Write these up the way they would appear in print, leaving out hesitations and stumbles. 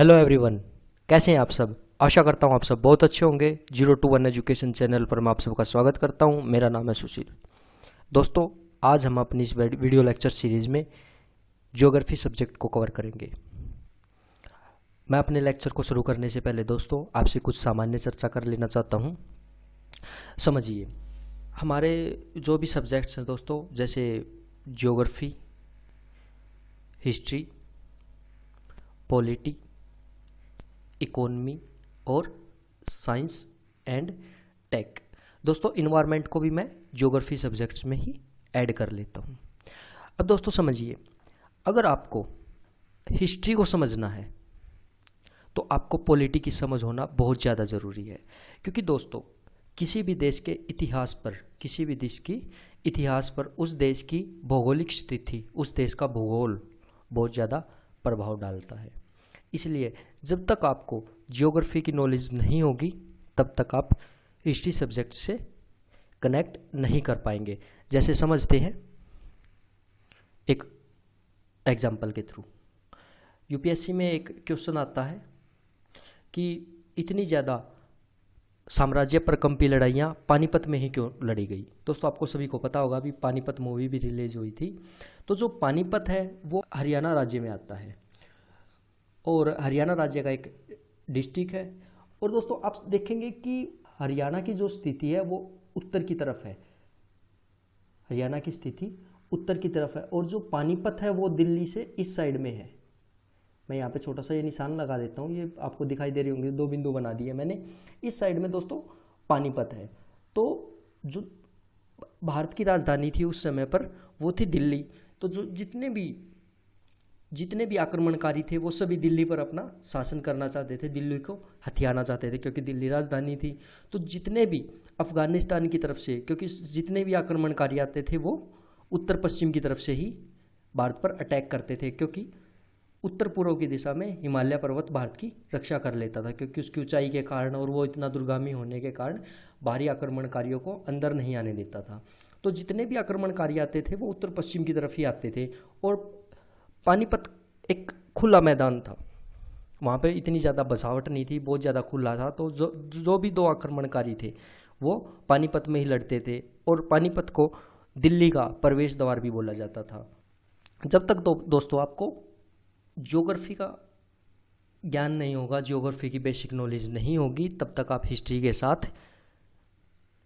Hello everyone, कैसे हैं आप सब। आशा करता हूं आप सब बहुत अच्छे होंगे। 0 to 1 एजुकेशन चैनल पर मैं आप सबका स्वागत करता हूं। मेरा नाम है सुशील। दोस्तों, आज हम अपनी इस वीडियो लेक्चर सीरीज में ज्योग्राफी सब्जेक्ट को कवर करेंगे। मैं अपने लेक्चर को शुरू करने से पहले दोस्तों आपसे कुछ सामान्य चर्चा कर लेना चाहता हूं। समझिए, हमारे जो भी सब्जेक्ट्स हैं दोस्तों, जैसे ज्योग्राफी, हिस्ट्री, पॉलिटी, इकोनॉमी और साइंस एंड टेक, दोस्तों इन्वायरमेंट को भी मैं ज्योग्राफी सब्जेक्ट्स में ही ऐड कर लेता हूँ। अब दोस्तों समझिए, अगर आपको हिस्ट्री को समझना है तो आपको पॉलिटी की समझ होना बहुत ज़्यादा ज़रूरी है, क्योंकि दोस्तों किसी भी देश के इतिहास पर, किसी भी देश की इतिहास पर उस देश की भौगोलिक स्थिति, उस देश का भूगोल बहुत ज़्यादा प्रभाव डालता है। इसलिए जब तक आपको ज्योग्राफी की नॉलेज नहीं होगी तब तक आप हिस्ट्री सब्जेक्ट से कनेक्ट नहीं कर पाएंगे। जैसे समझते हैं एक एग्जाम्पल के थ्रू। यूपीएससी में एक क्वेश्चन आता है कि इतनी ज़्यादा साम्राज्य पर कंपी लड़ाइयाँ पानीपत में ही क्यों लड़ी गई। दोस्तों आपको सभी को पता होगा, अभी पानीपत मूवी भी रिलीज हुई थी। तो जो पानीपत है वो हरियाणा राज्य में आता है और हरियाणा राज्य का एक डिस्ट्रिक्ट है। और दोस्तों आप देखेंगे कि हरियाणा की जो स्थिति है वो उत्तर की तरफ है। हरियाणा की स्थिति उत्तर की तरफ है और जो पानीपत है वो दिल्ली से इस साइड में है। मैं यहाँ पे छोटा सा ये निशान लगा देता हूँ, ये आपको दिखाई दे रही होंगे, 2 बिंदु बना दिए मैंने। इस साइड में दोस्तों पानीपत है। तो जो भारत की राजधानी थी उस समय पर वो थी दिल्ली। तो जो जितने भी आक्रमणकारी थे वो सभी दिल्ली पर अपना शासन करना चाहते थे, दिल्ली को हथियाना चाहते थे, क्योंकि दिल्ली राजधानी थी। तो जितने भी अफगानिस्तान की तरफ से, क्योंकि जितने भी आक्रमणकारी आते थे वो उत्तर पश्चिम की तरफ से ही भारत पर अटैक करते थे, क्योंकि उत्तर पूर्व की दिशा में हिमालय पर्वत भारत की रक्षा कर लेता था, क्योंकि उसकी ऊंचाई के कारण और वो इतना दुर्गामी होने के कारण बाहरी आक्रमणकारियों को अंदर नहीं आने देता था। तो जितने भी आक्रमणकारी आते थे वो उत्तर पश्चिम की तरफ ही आते थे। और पानीपत एक खुला मैदान था, वहाँ पे इतनी ज़्यादा बसावट नहीं थी, बहुत ज़्यादा खुला था। तो जो भी 2 आक्रमणकारी थे वो पानीपत में ही लड़ते थे और पानीपत को दिल्ली का प्रवेश द्वार भी बोला जाता था। जब तक दोस्तों आपको ज्योग्राफी का ज्ञान नहीं होगा, ज्योग्राफी की बेसिक नॉलेज नहीं होगी, तब तक आप हिस्ट्री के साथ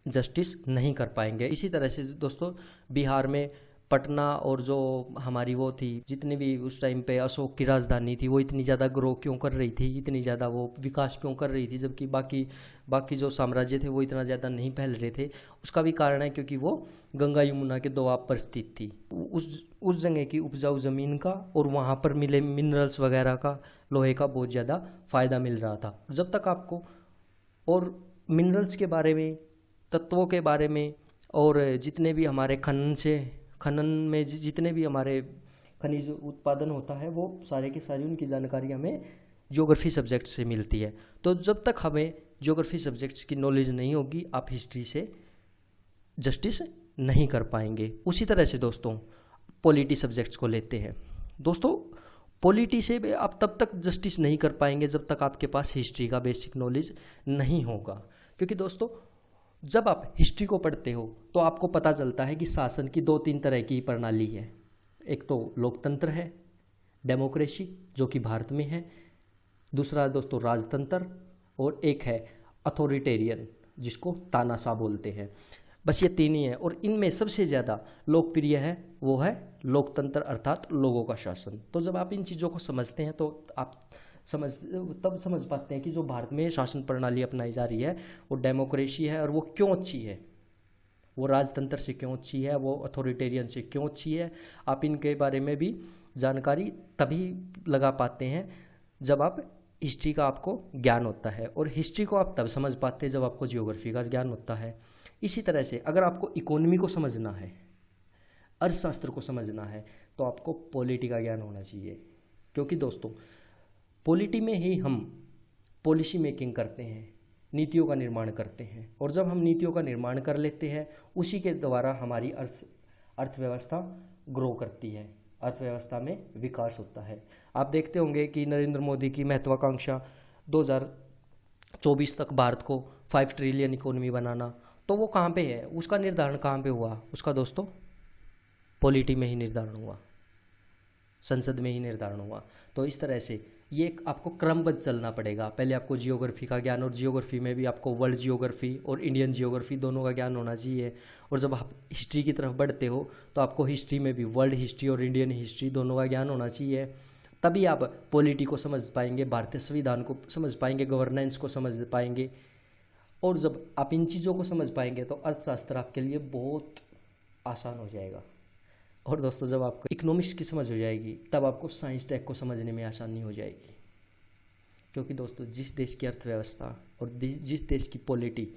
जस्टिस नहीं कर पाएंगे। इसी तरह से दोस्तों बिहार में पटना और जो हमारी वो थी, जितनी भी उस टाइम पे अशोक की राजधानी थी, वो इतनी ज़्यादा ग्रो क्यों कर रही थी, इतनी ज़्यादा वो विकास क्यों कर रही थी, जबकि बाकी जो साम्राज्य थे वो इतना ज़्यादा नहीं फैल रहे थे। उसका भी कारण है क्योंकि वो गंगा यमुना के दोआब पर स्थित थी। उस जगह की उपजाऊ ज़मीन का और वहाँ पर मिले मिनरल्स वगैरह का, लोहे का बहुत ज़्यादा फ़ायदा मिल रहा था। जब तक आपको और मिनरल्स के बारे में, तत्वों के बारे में और जितने भी हमारे खनन में जितने भी हमारे खनिज उत्पादन होता है, वो सारे की सारी उनकी जानकारी हमें ज्योग्राफी सब्जेक्ट से मिलती है। तो जब तक हमें ज्योग्राफी सब्जेक्ट्स की नॉलेज नहीं होगी आप हिस्ट्री से जस्टिस नहीं कर पाएंगे। उसी तरह से दोस्तों पॉलिटी सब्जेक्ट्स को लेते हैं। दोस्तों पॉलिटी से भी आप तब तक जस्टिस नहीं कर पाएंगे जब तक आपके पास हिस्ट्री का बेसिक नॉलेज नहीं होगा, क्योंकि दोस्तों जब आप हिस्ट्री को पढ़ते हो तो आपको पता चलता है कि शासन की 2-3 तरह की प्रणाली है। एक तो लोकतंत्र है, डेमोक्रेसी, जो कि भारत में है। दूसरा दोस्तों राजतंत्र, और एक है अथॉरिटेरियन, जिसको तानाशाह बोलते हैं। बस ये 3 ही है और इनमें सबसे ज़्यादा लोकप्रिय है वो है लोकतंत्र, अर्थात लोगों का शासन। तो जब आप इन चीज़ों को समझते हैं तो आप तब समझ पाते हैं कि जो भारत में शासन प्रणाली अपनाई जा रही है वो डेमोक्रेसी है और वो क्यों अच्छी है, वो राजतंत्र से क्यों अच्छी है, वो अथॉरिटेरियन से क्यों अच्छी है। आप इनके बारे में भी जानकारी तभी लगा पाते हैं जब आप हिस्ट्री का आपको ज्ञान होता है, और हिस्ट्री को आप तब समझ पाते हैं जब आपको जियोग्राफी का ज्ञान होता है। इसी तरह से अगर आपको इकोनॉमी को समझना है, अर्थशास्त्र को समझना है, तो आपको पॉलिटी का ज्ञान होना चाहिए, क्योंकि दोस्तों पॉलिटी में ही हम पॉलिसी मेकिंग करते हैं, नीतियों का निर्माण करते हैं। और जब हम नीतियों का निर्माण कर लेते हैं उसी के द्वारा हमारी अर्थव्यवस्था ग्रो करती है। अर्थव्यवस्था में विकास होता है। आप देखते होंगे कि नरेंद्र मोदी की महत्वाकांक्षा 2024 तक भारत को 5 ट्रिलियन इकोनॉमी बनाना, तो वो कहाँ पे है, उसका निर्धारण कहाँ पे हुआ, उसका दोस्तों पॉलिटी में ही निर्धारण हुआ, संसद में ही निर्धारण हुआ। तो इस तरह से ये आपको क्रमबद्ध चलना पड़ेगा। पहले आपको जियोग्राफी का ज्ञान, और जियोग्राफी में भी आपको वर्ल्ड जियोग्राफी और इंडियन जियोग्राफी दोनों का ज्ञान होना चाहिए। और जब आप हिस्ट्री की तरफ बढ़ते हो तो आपको हिस्ट्री में भी वर्ल्ड हिस्ट्री और इंडियन हिस्ट्री दोनों का ज्ञान होना चाहिए। तभी आप पॉलिटी को समझ पाएंगे, भारतीय संविधान को समझ पाएंगे, गवर्नेंस को समझ पाएंगे। और जब आप इन चीज़ों को समझ पाएंगे तो अर्थशास्त्र आपके लिए बहुत आसान हो जाएगा। और दोस्तों जब आपको इकोनॉमिक्स की समझ हो जाएगी तब आपको साइंस टेक को समझने में आसानी हो जाएगी। क्योंकि दोस्तों जिस देश की अर्थव्यवस्था और जिस देश की पॉलिटी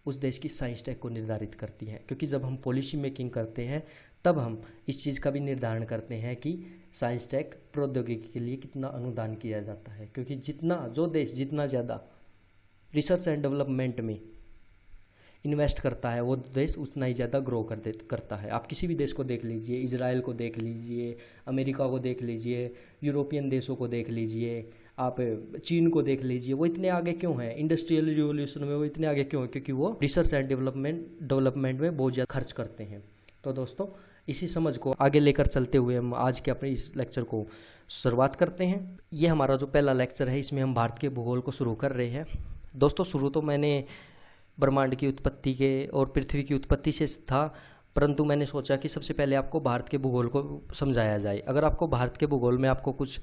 उस देश की साइंस टेक को निर्धारित करती है। क्योंकि जब हम पॉलिसी मेकिंग करते हैं तब हम इस चीज़ का भी निर्धारण करते हैं कि साइंस टेक प्रौद्योगिकी के लिए कितना अनुदान किया जाता है। क्योंकि जो देश जितना ज़्यादा रिसर्च एंड डेवलपमेंट में इन्वेस्ट करता है वो देश उतना ही ज़्यादा ग्रो करता है। आप किसी भी देश को देख लीजिए, इजराइल को देख लीजिए, अमेरिका को देख लीजिए, यूरोपियन देशों को देख लीजिए, आप चीन को देख लीजिए, वो इतने आगे क्यों हैं? इंडस्ट्रियल रिवोल्यूशन में वो इतने आगे क्यों हैं? क्योंकि वो रिसर्च एंड डेवलपमेंट में बहुत ज़्यादा खर्च करते हैं। तो दोस्तों इसी समझ को आगे लेकर चलते हुए हम आज के अपने इस लेक्चर को शुरुआत करते हैं। ये हमारा जो पहला लेक्चर है इसमें हम भारत के भूगोल को शुरू कर रहे हैं। दोस्तों शुरू तो मैंने ब्रह्मांड की उत्पत्ति के और पृथ्वी की उत्पत्ति से था, परंतु मैंने सोचा कि सबसे पहले आपको भारत के भूगोल को समझाया जाए। अगर आपको भारत के भूगोल में आपको कुछ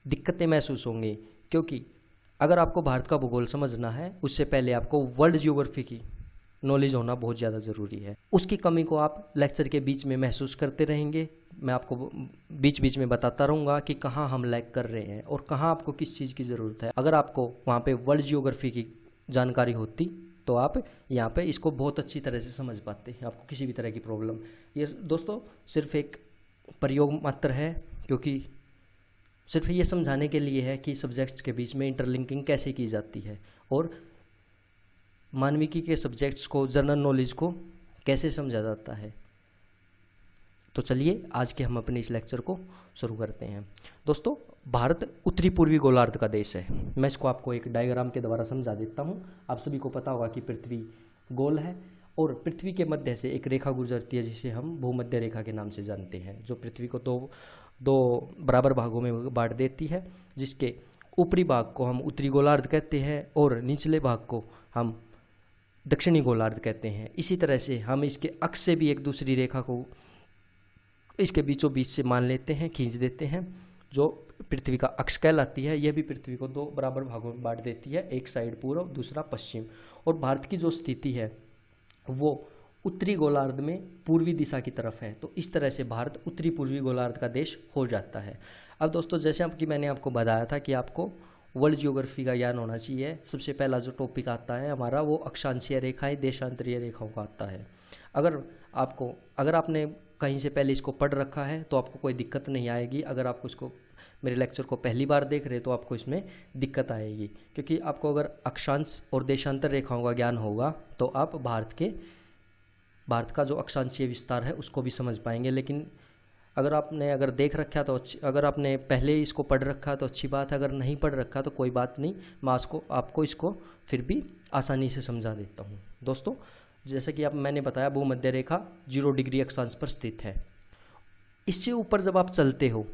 दिक्कतें महसूस होंगी, क्योंकि अगर आपको भारत का भूगोल समझना है उससे पहले आपको वर्ल्ड जियोग्राफी की नॉलेज होना बहुत ज़्यादा ज़रूरी है। उसकी कमी को आप लेक्चर के बीच में महसूस करते रहेंगे। मैं आपको बीच बीच में बताता रहूँगा कि कहाँ हम लैग कर रहे हैं और कहाँ आपको किस चीज़ की ज़रूरत है। अगर आपको वहाँ पे वर्ल्ड जियोग्राफी की जानकारी होती तो आप यहाँ पे इसको बहुत अच्छी तरह से समझ पाते हैं, आपको किसी भी तरह की प्रॉब्लम। ये दोस्तों सिर्फ एक प्रयोग मात्र है, क्योंकि सिर्फ ये समझाने के लिए है कि सब्जेक्ट्स के बीच में इंटरलिंकिंग कैसे की जाती है और मानविकी के सब्जेक्ट्स को, जनरल नॉलेज को कैसे समझा जाता है। तो चलिए आज के हम अपने इस लेक्चर को शुरू करते हैं। दोस्तों भारत उत्तरी पूर्वी गोलार्ध का देश है। मैं इसको आपको एक डायग्राम के द्वारा समझा देता हूँ। आप सभी को पता होगा कि पृथ्वी गोल है और पृथ्वी के मध्य से एक रेखा गुजरती है जिसे हम भूमध्य रेखा के नाम से जानते हैं, जो पृथ्वी को दो बराबर भागों में बांट देती है, जिसके ऊपरी भाग को हम उत्तरी गोलार्ध कहते हैं और निचले भाग को हम दक्षिणी गोलार्ध कहते हैं। इसी तरह से हम इसके अक्ष से भी एक दूसरी रेखा को इसके बीचों बीच से मान लेते हैं, खींच देते हैं, जो पृथ्वी का अक्ष कहलाती है। यह भी पृथ्वी को दो बराबर भागों में बांट देती है, एक साइड पूर्व दूसरा पश्चिम। और भारत की जो स्थिति है वो उत्तरी गोलार्ध में पूर्वी दिशा की तरफ है। तो इस तरह से भारत उत्तरी पूर्वी गोलार्ध का देश हो जाता है। अब दोस्तों जैसे कि मैंने आपको बताया था कि आपको वर्ल्ड जियोग्राफी का ज्ञान होना चाहिए। सबसे पहला जो टॉपिक आता है हमारा वो अक्षांशीय रेखाएं, देशांतरीय रेखाओं का आता है। अगर आपने कहीं से पहले इसको पढ़ रखा है तो आपको कोई दिक्कत नहीं आएगी। अगर आपको इसको मेरे लेक्चर को पहली बार देख रहे तो आपको इसमें दिक्कत आएगी, क्योंकि आपको अगर अक्षांश और देशांतर रेखाओं का ज्ञान होगा तो आप भारत का जो अक्षांशीय विस्तार है उसको भी समझ पाएंगे। लेकिन अगर देख रखा तो अगर आपने पहले इसको पढ़ रखा तो अच्छी बात है, अगर नहीं पढ़ रखा तो कोई बात नहीं, मैं आपको इसको फिर भी आसानी से समझा देता हूँ। दोस्तों जैसे कि मैंने बताया भूमध्य रेखा 0 डिग्री अक्षांश पर स्थित है। इससे ऊपर जब आप चलते हो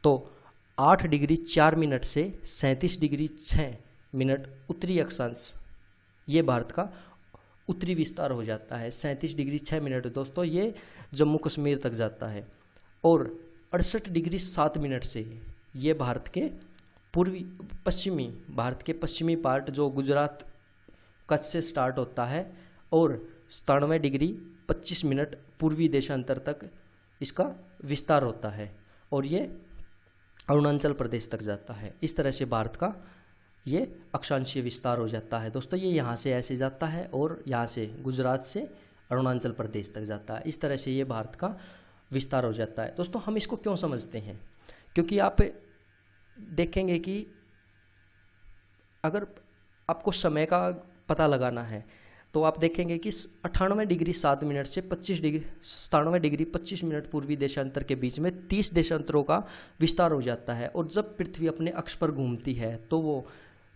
तो 8 डिग्री 4 मिनट से 37 डिग्री 6 मिनट उत्तरी अक्षांश, ये भारत का उत्तरी विस्तार हो जाता है। 37 डिग्री 6 मिनट दोस्तों ये जम्मू कश्मीर तक जाता है। और 68 डिग्री 7 मिनट से ये भारत के पश्चिमी पार्ट जो गुजरात कच्छ से स्टार्ट होता है और 97 डिग्री 25 मिनट पूर्वी देशांतर तक इसका विस्तार होता है और ये अरुणाचल प्रदेश तक जाता है। इस तरह से भारत का ये अक्षांशीय विस्तार हो जाता है। दोस्तों ये यहाँ से ऐसे जाता है और यहाँ से गुजरात से अरुणाचल प्रदेश तक जाता है। इस तरह से ये भारत का विस्तार हो जाता है। दोस्तों हम इसको क्यों समझते हैं? क्योंकि आप देखेंगे कि अगर आपको समय का पता लगाना है तो आप देखेंगे कि 98 डिग्री 7 मिनट से 97 डिग्री 25 मिनट पूर्वी देशांतर के बीच में 30 देशांतरों का विस्तार हो जाता है। और जब पृथ्वी अपने अक्ष पर घूमती है तो वो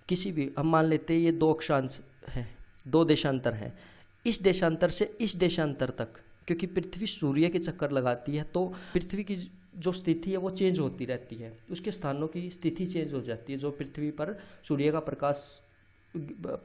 किसी भी, हम मान लेते हैं ये 2 अक्षांश है, 2 देशांतर है, इस देशांतर से इस देशांतर तक, क्योंकि पृथ्वी सूर्य के चक्कर लगाती है तो पृथ्वी की जो स्थिति है वो चेंज होती रहती है, उसके स्थानों की स्थिति चेंज हो जाती है। जो पृथ्वी पर सूर्य का प्रकाश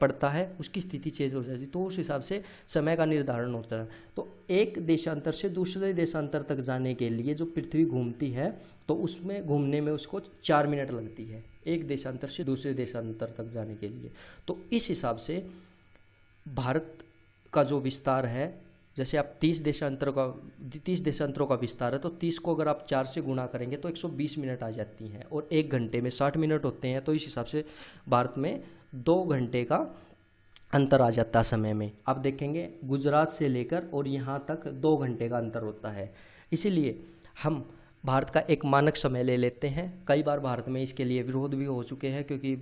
पड़ता है उसकी स्थिति चेंज हो जाती है, तो उस हिसाब से समय का निर्धारण होता है। तो एक देशांतर से दूसरे देशांतर तक जाने के लिए जो पृथ्वी घूमती है तो उसमें घूमने में उसको 4 मिनट लगती है, एक देशांतर से दूसरे देशांतर तक जाने के लिए। तो इस हिसाब से भारत का जो विस्तार है, जैसे आप 30 देशांतरों का विस्तार है तो 30 को अगर आप 4 से गुणा करेंगे तो 120 मिनट आ जाती हैं, और 1 घंटे में 60 मिनट होते हैं। तो इस हिसाब से भारत में 2 घंटे का अंतर आ जाता है समय में। आप देखेंगे गुजरात से लेकर और यहाँ तक 2 घंटे का अंतर होता है। इसीलिए हम भारत का एक मानक समय ले लेते हैं। कई बार भारत में इसके लिए विरोध भी हो चुके हैं, क्योंकि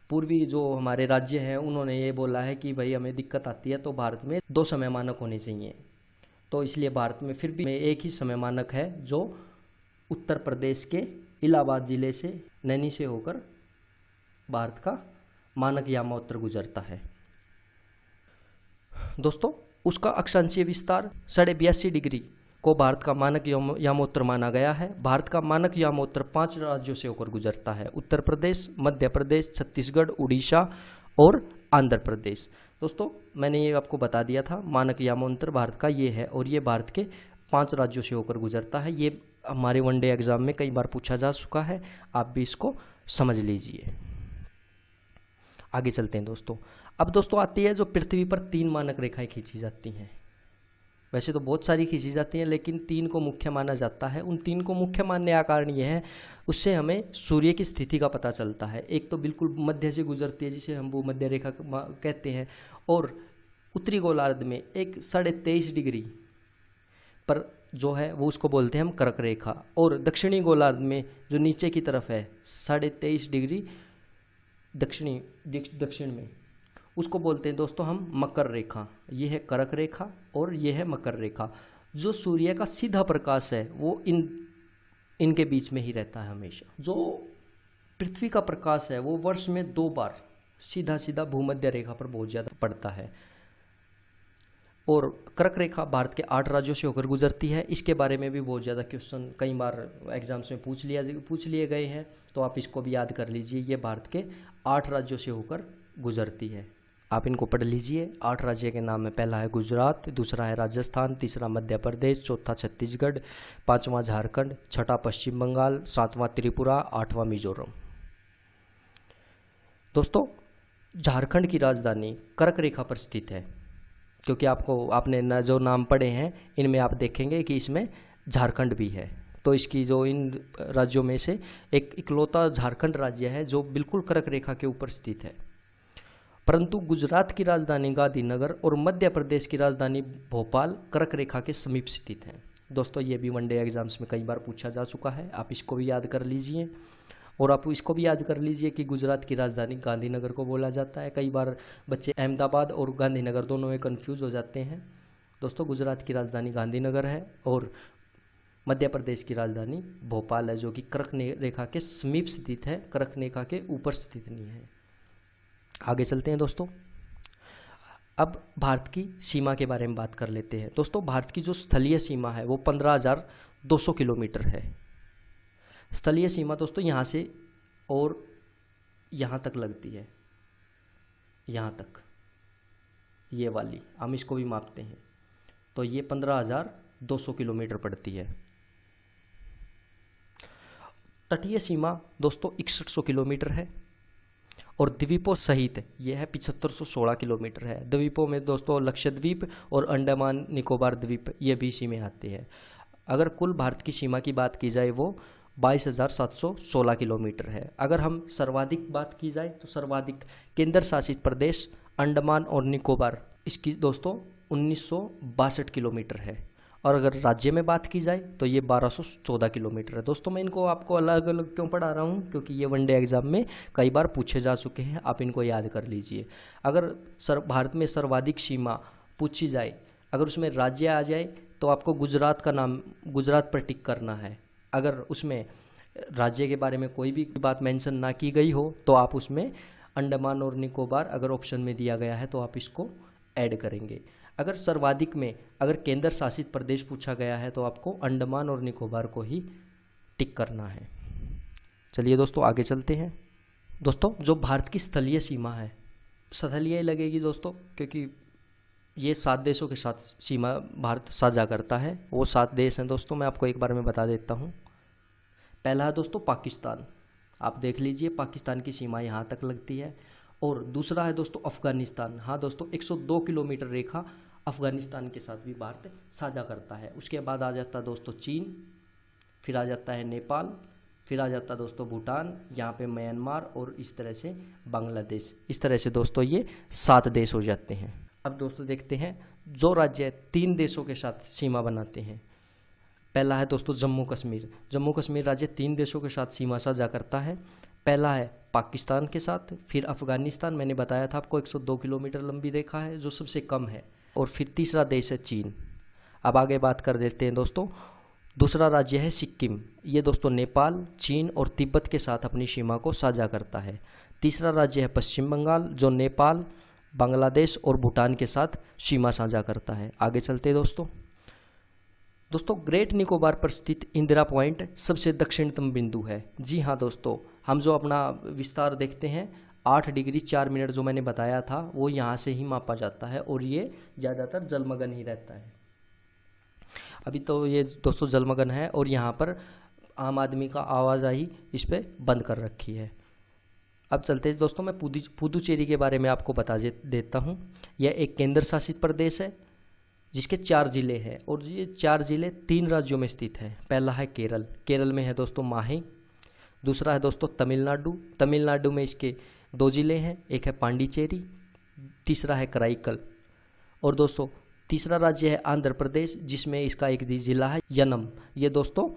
पूर्वी जो हमारे राज्य हैं उन्होंने ये बोला है कि भाई हमें दिक्कत आती है, तो भारत में 2 समय मानक होने चाहिए। तो इसलिए भारत में फिर भी एक ही समय मानक है, जो उत्तर प्रदेश के इलाहाबाद ज़िले से, नैनी से होकर भारत का मानक यामोत्तर गुजरता है। दोस्तों, उसका अक्षांशीय विस्तार 82.5 डिग्री को भारत का मानक यामोत्तर माना गया है। भारत का मानक यामोत्तर 5 राज्यों से होकर गुजरता है: उत्तर प्रदेश, मध्य प्रदेश, छत्तीसगढ़, उड़ीसा और आंध्र प्रदेश। दोस्तों, मैंने ये आपको बता दिया था, मानक यामोत्तर भारत का ये है, और ये भारत के 5 राज्यों से होकर गुजरता है। ये हमारे वनडे एग्जाम में कई बार पूछा जा चुका है, आप भी इसको समझ लीजिए। आगे चलते हैं दोस्तों। अब दोस्तों आती है जो पृथ्वी पर 3 मानक रेखाएं खींची जाती हैं। वैसे तो बहुत सारी खींची जाती हैं, लेकिन 3 को मुख्य माना जाता है। उन 3 को मुख्य मानने का कारण यह है, उससे हमें सूर्य की स्थिति का पता चलता है। एक तो बिल्कुल मध्य से गुजरती है, जिसे हम भूमध्य रेखा कहते हैं, और उत्तरी गोलार्ध में एक 23.5 डिग्री पर जो है वो उसको बोलते हैं हम कर्क रेखा, और दक्षिणी गोलार्ध में जो नीचे की तरफ है 23.5 डिग्री दक्षिण में, उसको बोलते हैं दोस्तों हम मकर रेखा। ये है कर्क रेखा और ये है मकर रेखा। जो सूर्य का सीधा प्रकाश है वो इनके बीच में ही रहता है हमेशा। जो पृथ्वी का प्रकाश है वो वर्ष में 2 बार सीधा भूमध्य रेखा पर बहुत ज़्यादा पड़ता है। और कर्क रेखा भारत के 8 राज्यों से होकर गुजरती है। इसके बारे में भी बहुत ज़्यादा क्वेश्चन कई बार एग्जाम्स में पूछ लिए गए हैं, तो आप इसको भी याद कर लीजिए। ये भारत के 8 राज्यों से होकर गुजरती है, आप इनको पढ़ लीजिए। 8 राज्य के नाम में पहला है गुजरात, दूसरा है राजस्थान, तीसरा मध्य प्रदेश, चौथा छत्तीसगढ़, 5वां झारखंड, 6ठा पश्चिम बंगाल, 7वां त्रिपुरा, 8वां मिजोरम। दोस्तों, झारखंड की राजधानी कर्क रेखा पर स्थित है, क्योंकि आपने जो नाम पढ़े हैं इनमें आप देखेंगे कि इसमें झारखंड भी है। तो इसकी जो इन राज्यों में से एक इकलौता झारखंड राज्य है जो बिल्कुल कर्क रेखा के ऊपर स्थित है। परंतु गुजरात की राजधानी गांधीनगर और मध्य प्रदेश की राजधानी भोपाल कर्क रेखा के समीप स्थित हैं। दोस्तों, ये भी वनडे एग्जाम्स में कई बार पूछा जा चुका है, आप इसको भी याद कर लीजिए। और आप इसको भी याद कर लीजिए कि गुजरात की राजधानी गांधीनगर को बोला जाता है। कई बार बच्चे अहमदाबाद और गांधीनगर दोनों में कन्फ्यूज़ हो जाते हैं। दोस्तों, गुजरात की राजधानी गांधीनगर है और मध्य प्रदेश की राजधानी भोपाल है, जो कि कर्क रेखा के समीप स्थित है, कर्क रेखा के ऊपर स्थित नहीं है। आगे चलते हैं दोस्तों। अब भारत की सीमा के बारे में बात कर लेते हैं। दोस्तों, भारत की जो स्थलीय सीमा है वो 15,200 किलोमीटर है। स्थलीय सीमा दोस्तों यहाँ से और यहाँ तक लगती है, यहाँ तक, ये वाली हम इसको भी मापते हैं, तो ये 15,200 किलोमीटर पड़ती है। तटीय सीमा दोस्तों 6100 किलोमीटर है, और द्वीपों सहित यह है 7516 किलोमीटर है। द्वीपों में दोस्तों लक्षद्वीप और अंडमान निकोबार द्वीप ये भी इसी में आते हैं। अगर कुल भारत की सीमा की बात की जाए वो 22,716 किलोमीटर है। अगर हम सर्वाधिक बात की जाए तो सर्वाधिक केंद्र शासित प्रदेश अंडमान और निकोबार, इसकी दोस्तों 1962 किलोमीटर है। और अगर राज्य में बात की जाए तो ये 1214 किलोमीटर है। दोस्तों मैं इनको आपको अलग अलग क्यों पढ़ा रहा हूँ, क्योंकि ये वनडे एग्जाम में कई बार पूछे जा चुके हैं, आप इनको याद कर लीजिए। अगर भारत में सर्वाधिक सीमा पूछी जाए, अगर उसमें राज्य आ जाए तो आपको गुजरात का नाम, गुजरात पर टिक करना है। अगर उसमें राज्य के बारे में कोई भी बात मेंशन ना की गई हो तो आप उसमें अंडमान और निकोबार अगर ऑप्शन में दिया गया है तो आप इसको ऐड करेंगे। अगर सर्वाधिक में अगर केंद्र शासित प्रदेश पूछा गया है तो आपको अंडमान और निकोबार को ही टिक करना है। चलिए दोस्तों आगे चलते हैं। दोस्तों जो भारत की स्थलीय सीमा है, स्थलीय लगेगी दोस्तों क्योंकि ये 7 देशों के साथ सीमा भारत साझा करता है। वो 7 देश हैं दोस्तों, मैं आपको एक बार में बता देता हूँ। पहला है दोस्तों पाकिस्तान, आप देख लीजिए पाकिस्तान की सीमा यहाँ तक लगती है। और दूसरा है दोस्तों अफगानिस्तान। हाँ दोस्तों 102 किलोमीटर रेखा अफगानिस्तान के साथ भी भारत साझा करता है। उसके बाद आ जाता है दोस्तों चीन, फिर आ जाता है नेपाल, फिर आ जाता है दोस्तों भूटान, यहाँ पे म्यांमार और इस तरह से बांग्लादेश। इस तरह से दोस्तों ये 7 देश हो जाते हैं। अब दोस्तों देखते हैं जो राज्य 3 देशों के साथ सीमा बनाते हैं। पहला है दोस्तों जम्मू कश्मीर। जम्मू कश्मीर राज्य 3 देशों के साथ सीमा साझा करता है। पहला है पाकिस्तान के साथ, फिर अफगानिस्तान, मैंने बताया था आपको 102 किलोमीटर लंबी रेखा है जो सबसे कम है, और फिर तीसरा देश है चीन। अब आगे बात कर देते हैं दोस्तों। दूसरा राज्य है सिक्किम। ये दोस्तों नेपाल, चीन और तिब्बत के साथ अपनी सीमा को साझा करता है। तीसरा राज्य है पश्चिम बंगाल जो नेपाल, बांग्लादेश और भूटान के साथ सीमा साझा करता है। आगे चलते हैं दोस्तों ग्रेट निकोबार पर स्थित इंदिरा पॉइंट सबसे दक्षिणतम बिंदु है। जी हाँ दोस्तों, हम जो अपना विस्तार देखते हैं 8 डिग्री 4 मिनट जो मैंने बताया था वो यहाँ से ही मापा जाता है, और ये ज़्यादातर जलमग्न ही रहता है। अभी तो ये दोस्तों जलमग्न है, और यहाँ पर आम आदमी का आवाजाही इस पर बंद कर रखी है। अब चलते हैं दोस्तों, मैं पुदुचेरी के बारे में आपको बता देता हूँ। यह एक केंद्र शासित प्रदेश है जिसके 4 जिले हैं, और ये 4 जिले 3 राज्यों में स्थित हैं। पहला है केरल, केरल में है दोस्तों माहे। दूसरा है दोस्तों तमिलनाडु, तमिलनाडु में इसके 2 जिले हैं, एक है पांडिचेरी, तीसरा है कराईकल। और दोस्तों तीसरा राज्य है आंध्र प्रदेश जिसमें इसका एक जिला है यनम। ये दोस्तों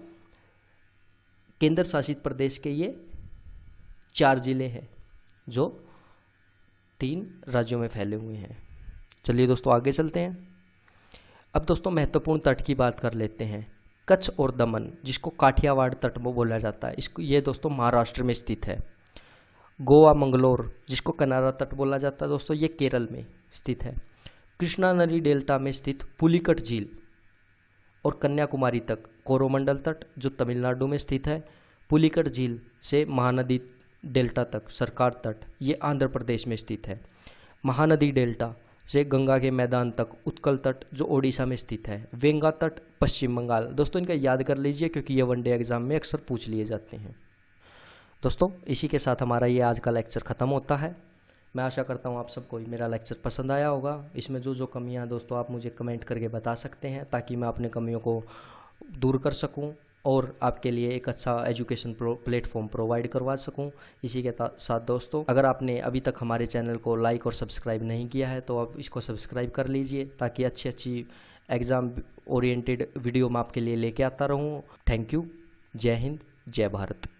केंद्र शासित प्रदेश के ये 4 जिले हैं जो 3 राज्यों में फैले हुए हैं। चलिए दोस्तों आगे चलते हैं। अब दोस्तों महत्वपूर्ण तट की बात कर लेते हैं। कच्छ और दमन जिसको काठियावाड़ तट बोला जाता है, इसको ये दोस्तों महाराष्ट्र में स्थित है। गोवा मंगलोर जिसको कनारा तट बोला जाता है दोस्तों, ये केरल में स्थित है। कृष्णा नदी डेल्टा में स्थित पुलिकट झील और कन्याकुमारी तक कोरोमंडल तट जो तमिलनाडु में स्थित है। पुलिकट झील से महानदी डेल्टा तक सरकार तट ये आंध्र प्रदेश में स्थित है। महानदी डेल्टा से गंगा के मैदान तक उत्कल तट जो ओडिशा में स्थित है। वेंगा तट पश्चिम बंगाल। दोस्तों इनका याद कर लीजिए क्योंकि ये वनडे एग्जाम में अक्सर पूछ लिए जाते हैं। दोस्तों इसी के साथ हमारा ये आज का लेक्चर ख़त्म होता है। मैं आशा करता हूँ आप सबको मेरा लेक्चर पसंद आया होगा। इसमें जो कमियाँ दोस्तों आप मुझे कमेंट करके बता सकते हैं ताकि मैं अपने कमियों को दूर कर सकूँ और आपके लिए एक अच्छा एजुकेशन प्लेटफॉर्म प्रोवाइड करवा सकूं। इसी के साथ दोस्तों अगर आपने अभी तक हमारे चैनल को लाइक और सब्सक्राइब नहीं किया है तो आप इसको सब्सक्राइब कर लीजिए ताकि अच्छी एग्ज़ाम ओरिएंटेड वीडियो मैं आपके लिए लेके आता रहूं। Thank you. जय हिंद, जय भारत।